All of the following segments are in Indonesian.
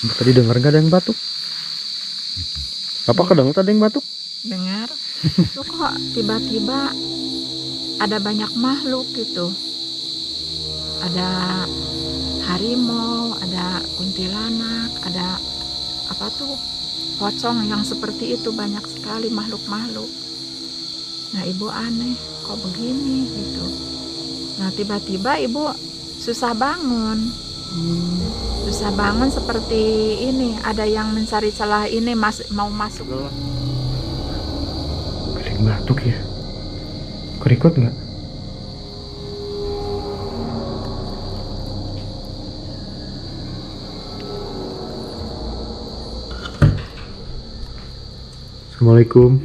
Tadi dengar gak ada yang batuk? Bapak kedengar ada yang batuk? Dengar. Itu kok tiba-tiba ada banyak makhluk gitu. Ada harimau, ada kuntilanak, ada apa tuh, pocong yang seperti itu, banyak sekali makhluk-makhluk. Nah ibu aneh, kok begini gitu. Nah tiba-tiba ibu susah bangun. Susah bangun seperti ini, ada yang mencari celah ini, mau masuk. Ada yang batuk ya? Kerikut nggak? Assalamualaikum.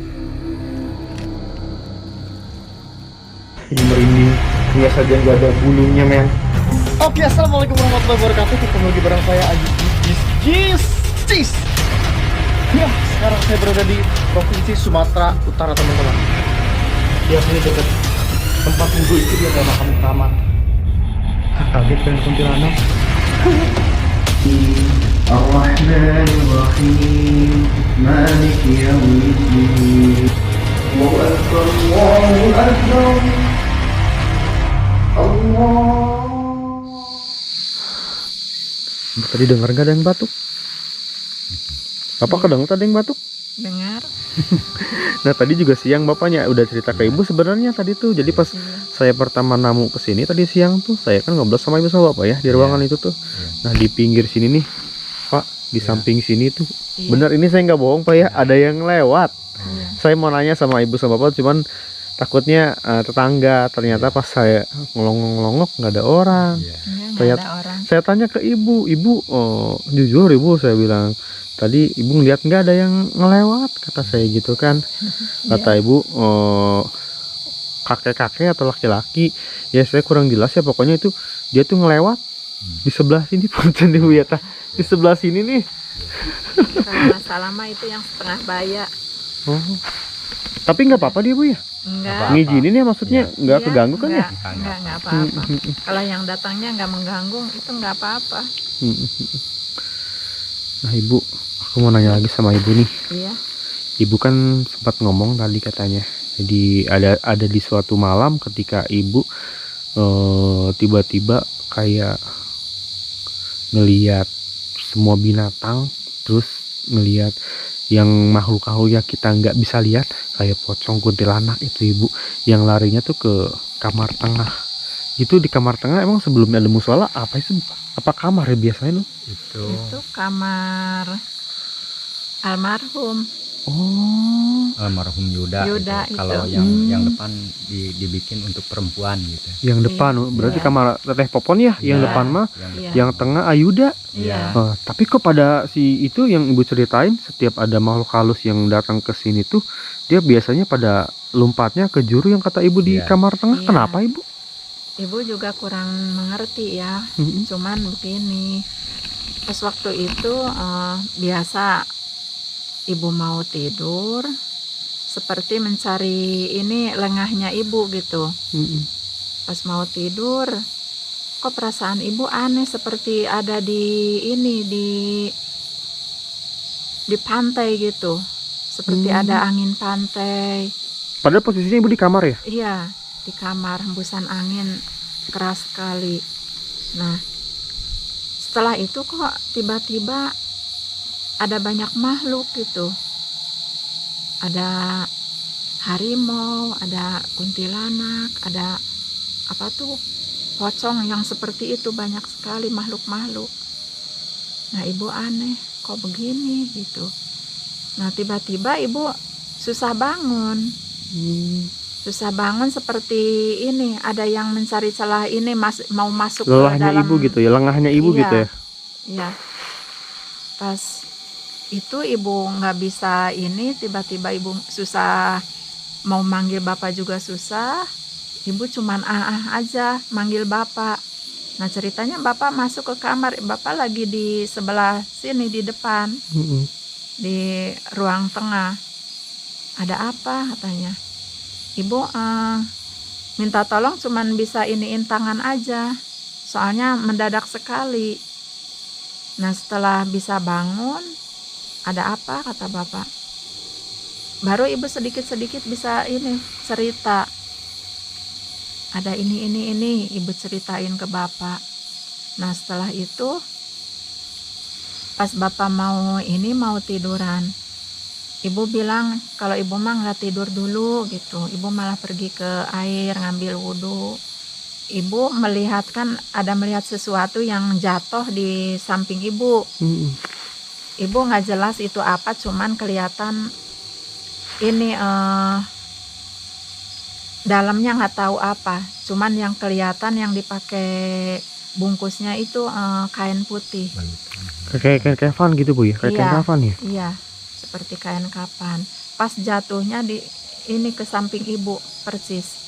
Ini merinding, lihat saja nggak ada bulunya men. Oke, assalamualaikum warahmatullahi wabarakatuh. Ketemu lagi bareng saya Aji Jis. Ya, sekarang saya berada di provinsi Sumatera Utara teman-teman. Ya, sini dekat tempat wudhu itu dia ada makam keramat. Kaget kan kuntilanak. Ar-Rahmanir-Rahim, Malik Yawmiddin. Allahu Akbar, Allahu Akbar. Allah. Tadi dengar gak ada yang batuk? Bapak kedengar ada yang batuk? Dengar. Nah tadi juga siang bapaknya udah cerita ke ibu sebenarnya tadi tuh. Jadi pas saya pertama namu ke sini tadi siang tuh, saya kan ngobrol sama ibu sama bapak ya di ruangan itu tuh. Nah di pinggir sini nih Pak, di samping sini tuh, bener ini saya nggak bohong Pak ya, ada yang lewat. Saya mau nanya sama ibu sama bapak, cuman takutnya tetangga. Ternyata pas saya ngelongok nggak ada orang. Saya tanya ke ibu, jujur ibu, saya bilang tadi ibu ngeliat nggak ada yang ngelewat, kata saya gitu kan. Kata ibu kakek-kakek atau laki-laki, ya saya kurang jelas ya, pokoknya itu dia tuh ngelewat di sebelah sini. Punten ibu ya, di sebelah sini nih. Kalau masalah mah itu yang setengah baya. Oh, tapi nggak apa-apa dia bu ya? Enggak. Ngizinin ya maksudnya, nggak keganggu kan ya? Enggak apa-apa. Kalau yang datangnya nggak mengganggu itu nggak apa-apa. Nah ibu, aku mau nanya lagi sama ibu nih. Iya. Ibu kan sempat ngomong tadi katanya, jadi ada di suatu malam ketika ibu tiba-tiba kayak ngelihat semua binatang, terus ngelihat yang makhluk-makhluk yang kita nggak bisa lihat, kayak pocong, kuntilanak itu ibu, yang larinya tuh ke kamar tengah. Itu di kamar tengah emang sebelumnya ada musola apa itu? Apa kamar ya biasanya? Itu kamar almarhum. Oh, almarhum Yuda itu. Kalau yang depan dibikin untuk perempuan gitu. Yang depan berarti kamar Teteh Popon ya, yang depan mah, yang tengah Ayuda. Tapi kok pada si itu yang ibu ceritain, setiap ada makhluk halus yang datang ke sini tuh, dia biasanya pada lompatnya ke juru yang kata ibu di kamar tengah. Kenapa ibu? Ibu juga kurang mengerti ya. Cuman begini, pas waktu itu biasa ibu mau tidur, seperti mencari ini lengahnya ibu gitu. Pas mau tidur, kok perasaan ibu aneh, seperti ada di ini, di pantai gitu, seperti ada angin pantai. Padahal posisinya ibu di kamar ya? Iya, di kamar, hembusan angin keras sekali. Nah setelah itu kok tiba-tiba ada banyak makhluk gitu. Ada harimau, ada kuntilanak, ada apa tuh, pocong yang seperti itu, banyak sekali makhluk-makhluk. Nah ibu aneh, kok begini gitu. Nah tiba-tiba ibu susah bangun. Susah bangun seperti ini, ada yang mencari celah ini, mau masuk lelahnya ke dalam ibu gitu ya, lengahnya ibu gitu ya. Iya. Pas itu ibu nggak bisa ini, tiba-tiba ibu susah, mau manggil bapak juga susah. Ibu cuman aja manggil bapak. Nah ceritanya bapak masuk ke kamar, bapak lagi di sebelah sini di depan, di ruang tengah. Ada apa katanya? Ibu minta tolong, cuman bisa iniin tangan aja, soalnya mendadak sekali. Nah setelah bisa bangun, ada apa kata bapak? Baru ibu sedikit-sedikit bisa ini cerita. Ada ini ibu ceritain ke bapak. Nah setelah itu pas bapak mau tiduran, ibu bilang kalau ibu mah nggak tidur dulu gitu. Ibu malah pergi ke air ngambil wudhu. Ibu melihat sesuatu yang jatuh di samping ibu. Ibu nggak jelas itu apa, cuman kelihatan ini dalamnya nggak tahu apa. Cuman yang kelihatan yang dipakai bungkusnya itu kain putih. Kayak kafan gitu Bu ya, kayak kain kafan ya. Iya, seperti kain kafan. Pas jatuhnya ini ke samping ibu persis.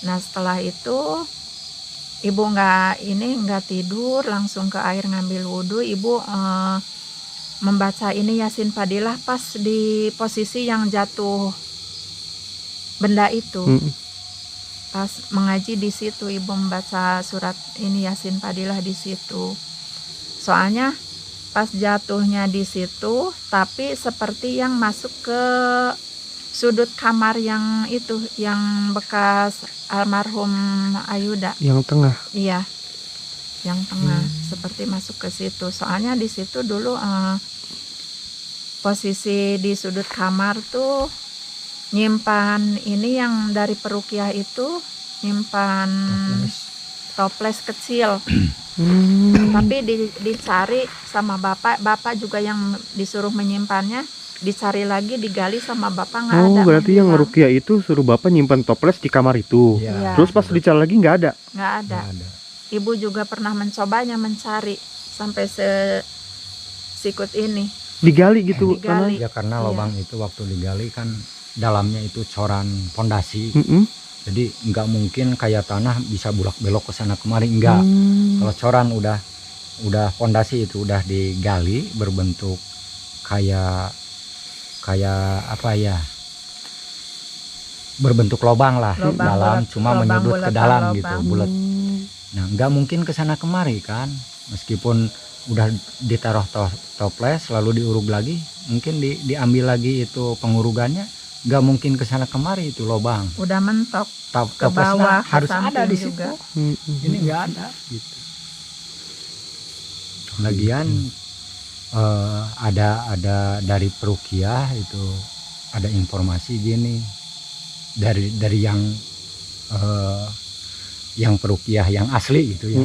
Nah setelah itu ibu nggak tidur, langsung ke air ngambil wudhu. Ibu membaca ini Yasin Fadilah pas di posisi yang jatuh benda itu. Pas mengaji di situ ibu membaca surat ini Yasin Fadilah di situ. Soalnya pas jatuhnya di situ, tapi seperti yang masuk ke sudut kamar yang itu, yang bekas almarhum Ayuda. Yang tengah. Iya, yang tengah, seperti masuk ke situ. Soalnya di situ dulu posisi di sudut kamar tuh nyimpan ini yang dari perukiah itu, nyimpan toples kecil. Tapi dicari sama bapak juga yang disuruh menyimpannya, dicari lagi, digali sama bapak nggak ada. Oh berarti yang rukiah itu suruh bapak nyimpan toples di kamar itu. Iya. Terus pas dicari lagi nggak ada. Nggak ada. Ibu juga pernah mencobanya mencari sampai sikut ini. Digali gitu. Digali. Ya karena lubang itu waktu digali kan dalamnya itu coran pondasi. Jadi nggak mungkin kayak tanah bisa bulak belok ke sana kemari, enggak. Kalau coran udah pondasi itu udah digali berbentuk kayak apa ya? Berbentuk lubang lah dalam, cuma menyudut ke dalam gitu, bulat. Nah, nggak mungkin ke sana kemari kan. Meskipun udah ditaruh toples lalu diurug lagi, mungkin diambil lagi itu pengurugannya, nggak mungkin ke sana kemari itu lubang. Udah mentok ke Toplesnya bawah, harus ke ada di juga. situ. Ini nggak ada gitu. Lagian ada dari perukiah itu ada informasi gini dari yang perukiah yang asli gitu ya.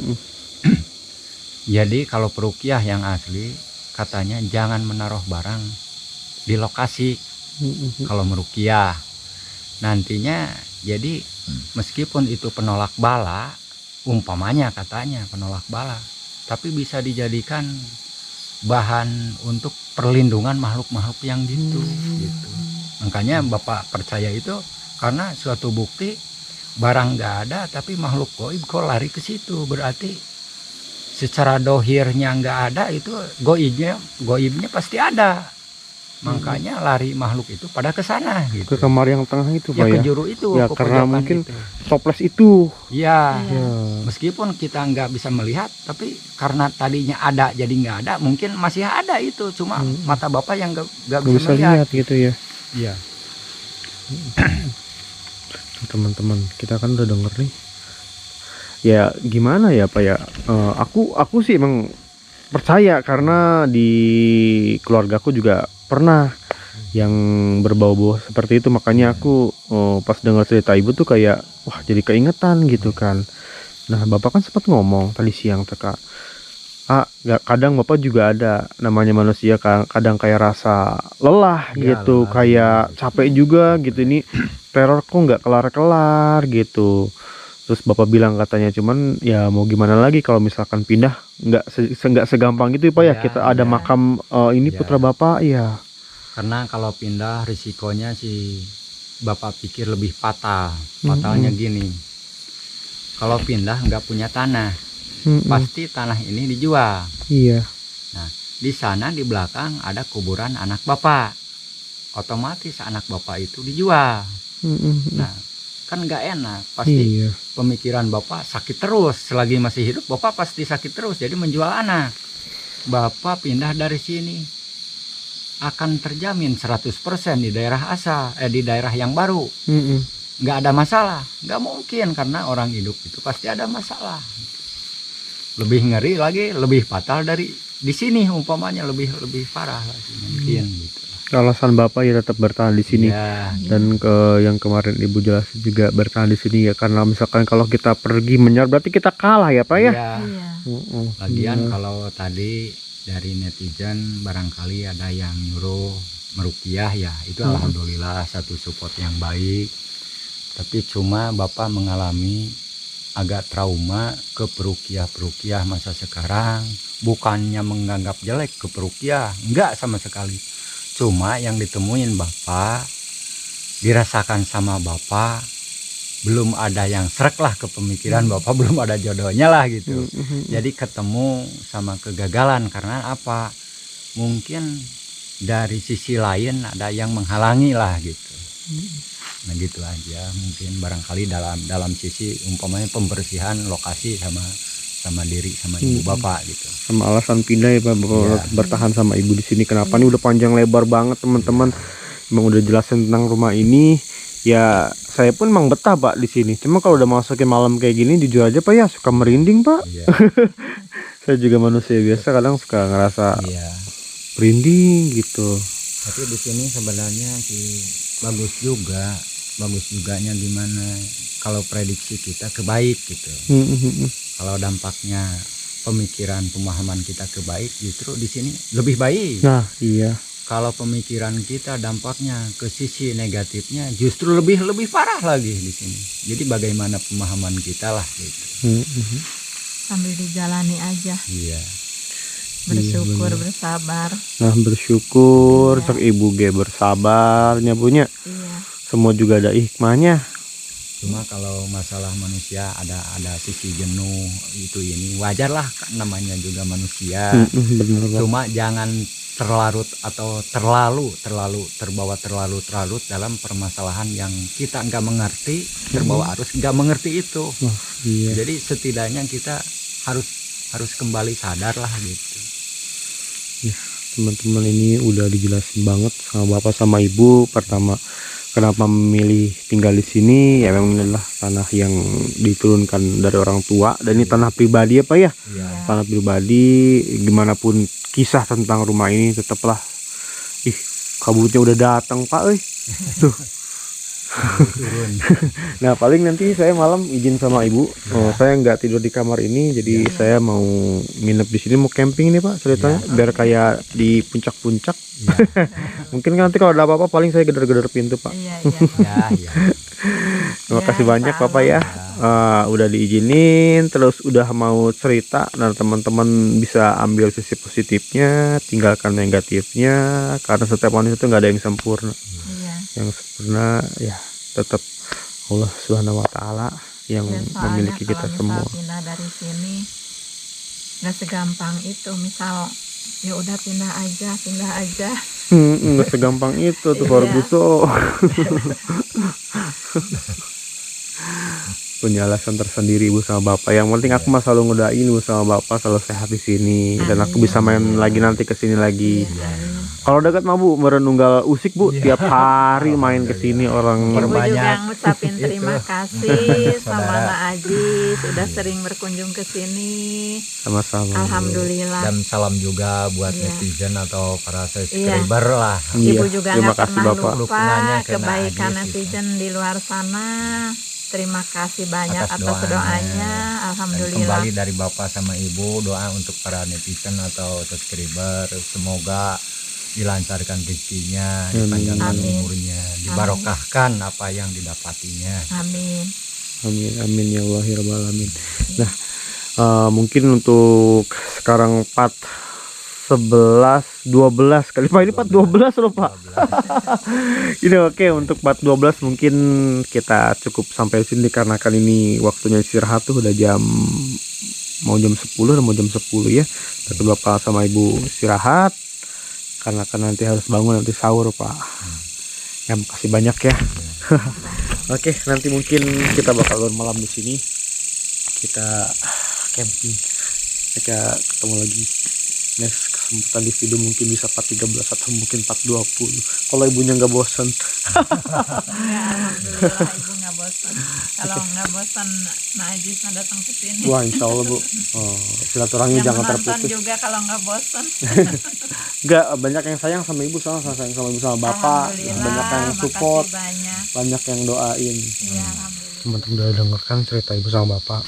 Jadi kalau perukiah yang asli katanya jangan menaruh barang di lokasi kalau merukiah. Nantinya jadi meskipun itu penolak bala, umpamanya katanya penolak bala, tapi bisa dijadikan bahan untuk perlindungan makhluk-makhluk yang gitu. Makanya Bapak percaya itu karena suatu bukti barang nggak ada tapi makhluk goib kok lari ke situ, berarti secara dohirnya nggak ada, itu goibnya pasti ada. Makanya lari makhluk itu pada ke sana gitu. Ke kamar yang tengah itu ya, Pak ke ya. juru itu Ya ke karena pojokan mungkin itu. toples itu. Ya, Ya. meskipun kita nggak bisa melihat, tapi karena tadinya ada jadi nggak ada, mungkin masih ada itu, cuma mata Bapak yang nggak bisa melihat gitu ya. Iya. Teman-teman, kita kan udah denger nih. Ya gimana ya Pak ya. Aku sih emang percaya karena di keluargaku juga pernah yang berbau-bau seperti itu, makanya aku pas dengar cerita ibu tuh kayak wah jadi keingetan gitu kan. Nah bapak kan sempat ngomong tadi siang teka, kadang bapak juga ada namanya manusia kadang kayak rasa lelah Ya, gitu, lelah, kayak gitu. capek juga gitu, ini teror kok nggak kelar-kelar gitu. Terus bapak bilang katanya cuman ya mau gimana lagi kalau misalkan pindah nggak segampang gitu Pak ya, kita ada makam ini Ya. putra bapak ya. Karena kalau pindah risikonya sih Bapak pikir lebih fatal. Fatalnya gini, kalau pindah nggak punya tanah, pasti tanah ini dijual. Iya. Nah, di sana di belakang ada kuburan anak Bapak, otomatis anak Bapak itu dijual. Nah, kan nggak enak, pasti Iya. pemikiran Bapak sakit terus. Selagi masih hidup Bapak pasti sakit terus, jadi menjual anak. Bapak pindah dari sini akan terjamin 100% di daerah asal, di daerah yang baru. Nggak ada masalah, nggak mungkin, karena orang hidup itu pasti ada masalah. Lebih ngeri lagi, lebih fatal dari di sini, umpamanya lebih parah lagi mungkin gitu. Alasan Bapak ya tetap bertahan di sini. Ya, Dan yang kemarin Ibu jelasin juga bertahan di sini ya, karena misalkan kalau kita pergi menyerang berarti kita kalah ya Pak ya. ya. Iya. Lagian Iya. kalau tadi dari netizen barangkali ada yang nyuruh meruqyah ya, itu alhamdulillah satu support yang baik. Tapi cuma Bapak mengalami agak trauma ke peruqyah masa sekarang. Bukannya menganggap jelek ke peruqyah, enggak sama sekali. Cuma yang ditemuin Bapak, dirasakan sama Bapak, belum ada yang srek lah ke pemikiran Bapak, belum ada jodohnya lah gitu. Jadi ketemu sama kegagalan karena apa? Mungkin dari sisi lain ada yang menghalangi lah gitu. Nah gitu aja, mungkin barangkali dalam sisi umpamanya pembersihan lokasi sama diri sama ibu Bapak gitu. Sama alasan pindah ya Pak, Bapak Iya. bertahan sama Ibu di sini. Kenapa nih udah panjang lebar banget teman-teman. Emang udah jelasin tentang rumah ini. Ya saya pun emang betah Pak di sini. Cuma kalau udah masukin malam kayak gini jujur aja Pak ya suka merinding Pak. Iya. Saya juga manusia biasa kadang suka ngerasa Iya. merinding gitu. Tapi di sini sebenarnya bagus juganya gimana? Kalau prediksi kita kebaik gitu. Kalau dampaknya pemikiran pemahaman kita kebaik, justru di sini lebih baik. Nah iya. Kalau pemikiran kita dampaknya ke sisi negatifnya, justru lebih parah lagi di sini. Jadi bagaimana pemahaman kita lah gitu. Sambil dijalani aja, Iya. bersyukur, bener. bersabar. Nah bersyukur Iya. cek Ibu ge bersabarnya punya. Iya. Semua juga ada hikmahnya. Cuma kalau masalah manusia ada sisi jenuh itu ini wajar lah, namanya juga manusia. Bener Pak. Cuma jangan terlarut atau terlalu terbawa terlalu dalam permasalahan yang kita nggak mengerti, terbawa arus nggak mengerti itu. Wah, iya. Jadi setidaknya kita harus kembali sadar lah gitu. Teman-teman ini udah dijelasin banget sama Bapak sama Ibu. Pertama kenapa memilih tinggal di sini, ya memang inilah tanah yang diturunkan dari orang tua dan ini tanah pribadi ya Pak ya. Iya. Tanah pribadi, gimana pun kisah tentang rumah ini tetaplah kabutnya udah datang Pak tuh. Turun. Nah paling nanti saya malam izin sama Ibu. Saya nggak tidur di kamar ini, jadi saya mau nginep di sini, mau camping nih Pak ceritanya, biar kayak di puncak-puncak. Mungkin nanti kalau ada apa-apa paling saya geder-geder pintu Pak. Iya. Ya. Terima Ya, kasih banyak insya Bapak ya. Allah. Udah diizinin, terus udah mau cerita, dan teman-teman bisa ambil sisi positifnya, tinggalkan negatifnya, karena setiap manusia itu nggak ada yang sempurna. Iya. Yang sempurna ya tetap Allah Subhanahu Wa Taala yang Ya, soalnya memiliki kita kalau semua. misal pindah dari sini nggak segampang itu. Misal ya udah pindah aja. Nggak segampang itu tuh Iya. Corbuso. Punya alasan tersendiri Ibu sama Bapak. Yang penting aku mah selalu ngedoain Ibu sama Bapak selalu sehat di sini, dan aku bisa main lagi nanti ke sini lagi. Iya. Kalau dekat mah Bu, merenunggal usik Bu, tiap hari main ke sini orang. Ibu juga Perbanyak ngucapin terima kasih sama Saudara. Nak Aji sudah sering berkunjung ke sini. Sama-sama. Alhamdulillah. Dan salam juga buat Iya. netizen atau para subscriber lah. Iya, Ibu juga terima nggak kasih pernah Bapak. lupa Dukungannya ke kebaikan Nak Aji, netizen di luar sana. Terima kasih banyak Atas atas doanya. doanya. Dan Alhamdulillah. kembali dari Bapak sama Ibu, doa untuk para netizen atau subscriber, semoga dilancarkan rezekinya, dipanjangkan Amin. umurnya, dibarokahkan apa yang didapatinya. Amin. Amin amin ya Allah ya Rabbal alamin. Nah, mungkin untuk sekarang part 11 12 kali Pak, ini part 12 loh Pak. Ini oke, untuk part 12 mungkin kita cukup sampai sini karena kan ini waktunya istirahat tuh udah mau jam 10 dan mau jam 10 ya. Tapi Bapak sama Ibu istirahat karena kan nanti harus bangun nanti sahur Pak. Ya makasih banyak ya. Oke, nanti mungkin kita bakal bermalam di sini. Kita camping. Kita ketemu lagi. Next kesempatan di video mungkin bisa 413 atau mungkin 420 kalau ibunya nggak bosan. Ya, alhamdulillah ibu nggak bosan. Kalau nggak bosan Najis datang ke sini. Wah, insya Allah Bu. Silaturahmi Yang jangan menonton terputus. juga kalau nggak bosan. Enggak, banyak yang sayang sama ibu, sama sayang sama ibu sama bapak, Alhamdulillah, banyak yang support, makasih banyak. banyak yang doain. Iya, alhamdulillah. Teman-teman udah dengarkan cerita ibu sama bapak,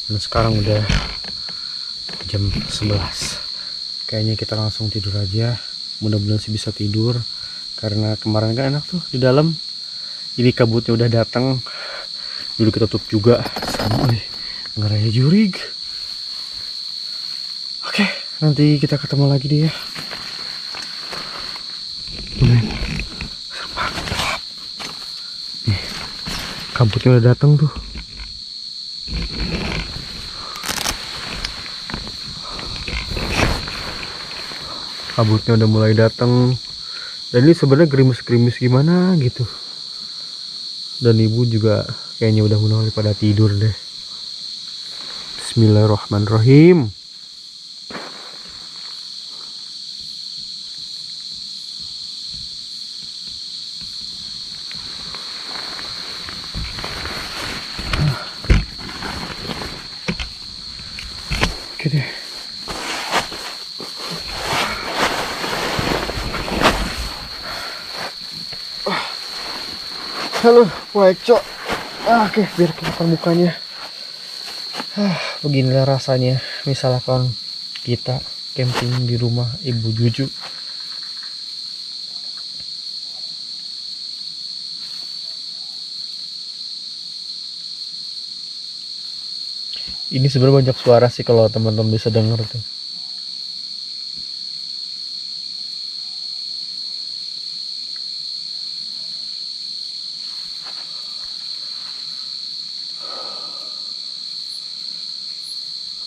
dan sekarang udah jam 11. Kayaknya kita langsung tidur aja, mudah-mudahan sih bisa tidur, karena kemarin kan enak tuh di dalam. Ini kabutnya udah datang, dulu kita tutup juga sama ngeraya jurig. Oke, nanti kita ketemu lagi deh ya. Mantap. Nih, kabutnya udah datang tuh. Kabutnya udah mulai datang. Dan ini sebenarnya gerimis-gerimis gimana gitu. Dan ibu juga kayaknya udah mulai pada tidur deh. Bismillahirrahmanirrahim. Oke deh. Halo, Pak Ekco. Oke, biar kelihatan mukanya. Beginilah rasanya misalkan kita camping di rumah Ibu Juju. Ini sebenarnya banyak suara sih kalau teman-teman bisa dengar tuh.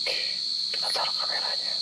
Oke, kita taruh kameranya.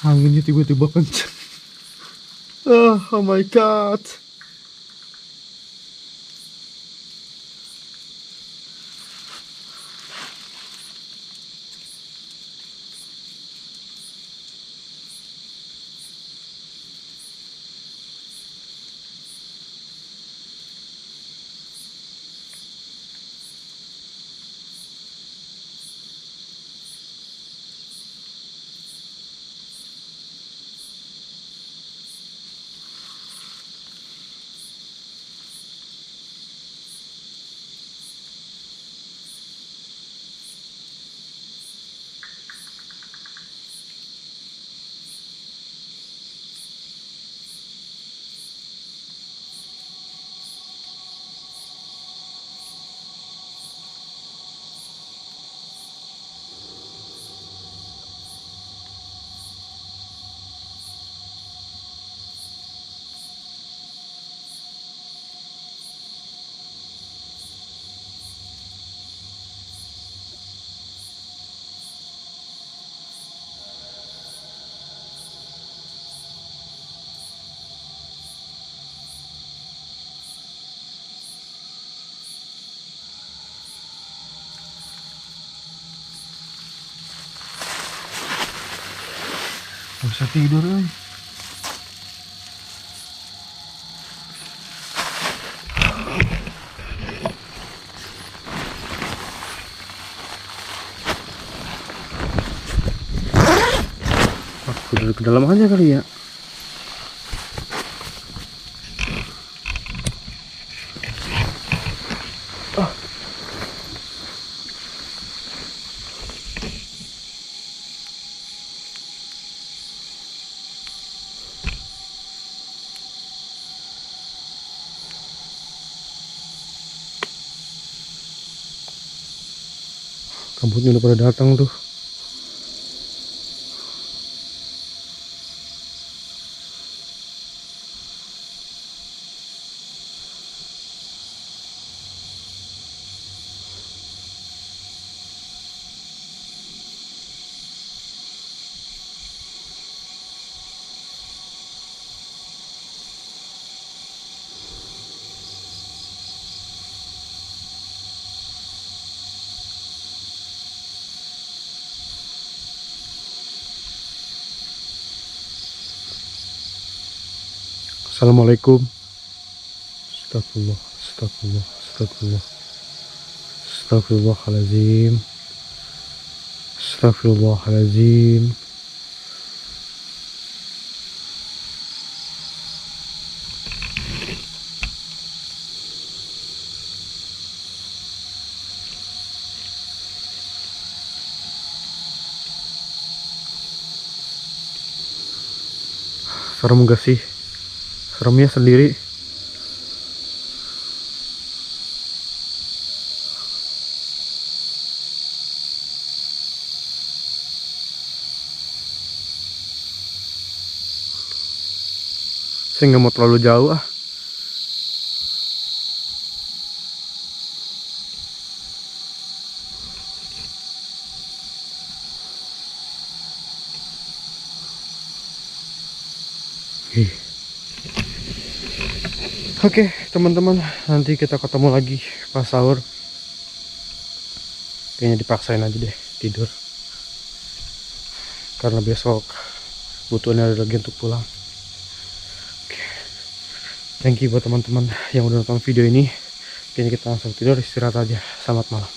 Anginnya tiba-tiba kencang. Oh my god. Bisa tidur euy. Aku duduk ke dalam aja kali ya. Kabutnya udah pada datang tuh. Assalamualaikum. Astagfirullah, astagfirullah, astagfirullah. Astagfirullahaladzim. Astagfirullahaladzim. Serem gak sih? Seremnya sendiri. Saya nggak mau terlalu jauh ah. Oke, teman-teman, nanti kita ketemu lagi pas sahur. Kayaknya dipaksain aja deh tidur, karena besok butuh energi untuk pulang. Oke, thank you buat teman-teman yang udah nonton video ini. Kayaknya kita langsung tidur, istirahat aja. Selamat malam.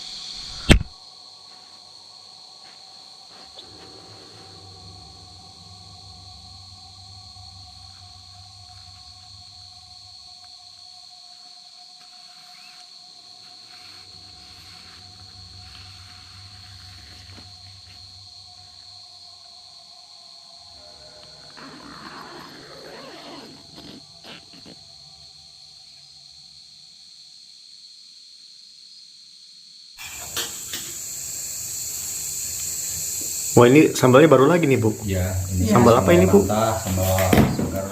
Wah, ini sambalnya baru lagi nih, Bu. Ya, ini Sambal apa ini, Bu? mentah, sambal segar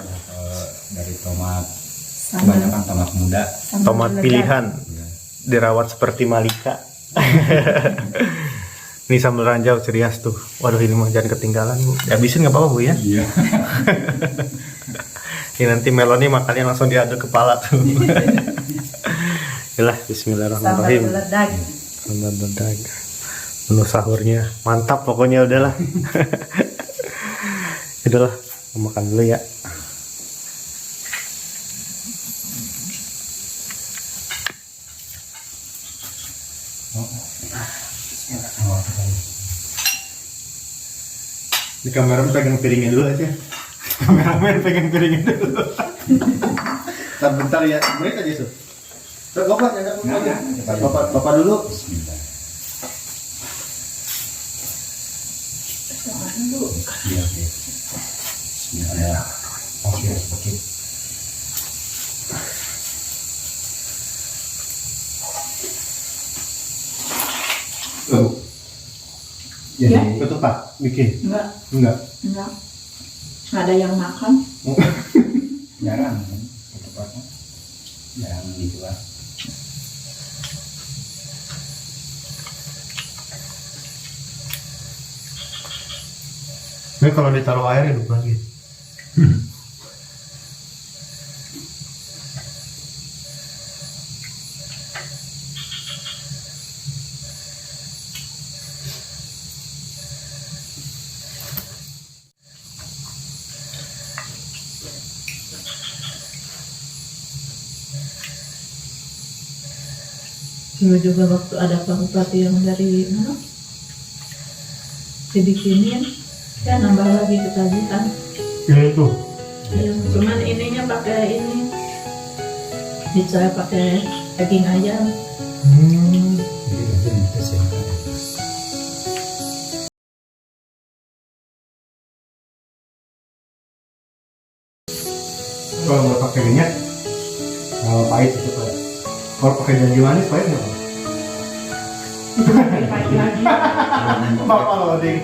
dari tomat. Kebanyakan tomat muda. Tomat pilihan, Ya. dirawat seperti Malika. Ini sambal ranjau cerias tuh. Waduh, ini mah jangan ketinggalan, Bu. Dihabisin nggak apa-apa, Bu ya? Iya. Ini nanti meloni makannya langsung diaduk kepala tuh. Yalah, bismillahirrahmanirrahim. Sambal bedag. Menu sahurnya mantap pokoknya, udahlah. Udahlah, mau makan dulu ya. Di kameramen pegang piringnya dulu aja. Kameramen pegang piringnya dulu. Bentar ya, menit aja tuh. Bapak, bapak dulu. Bismillah. Iya, oke. Bismillah. Oke, oke. Ya. Ketupat bikin? Enggak, Enggak. enggak. Ada yang makan. Jarang kan, ketupatnya. Jarang gitu kan. Ini kalau ditaruh air hidup lagi. Dulu juga waktu ada Pak Bupati yang dari mana dibikinin, ya nambah lagi ketagihan. Itu. Ya, cuman ininya pakai ini, bisa pakai daging ayam. Kalau nggak pakai minyak, pahit itu Pak. Kalau pakai janji manis pahit nggak Pak? Pahit lagi. Bapak loading.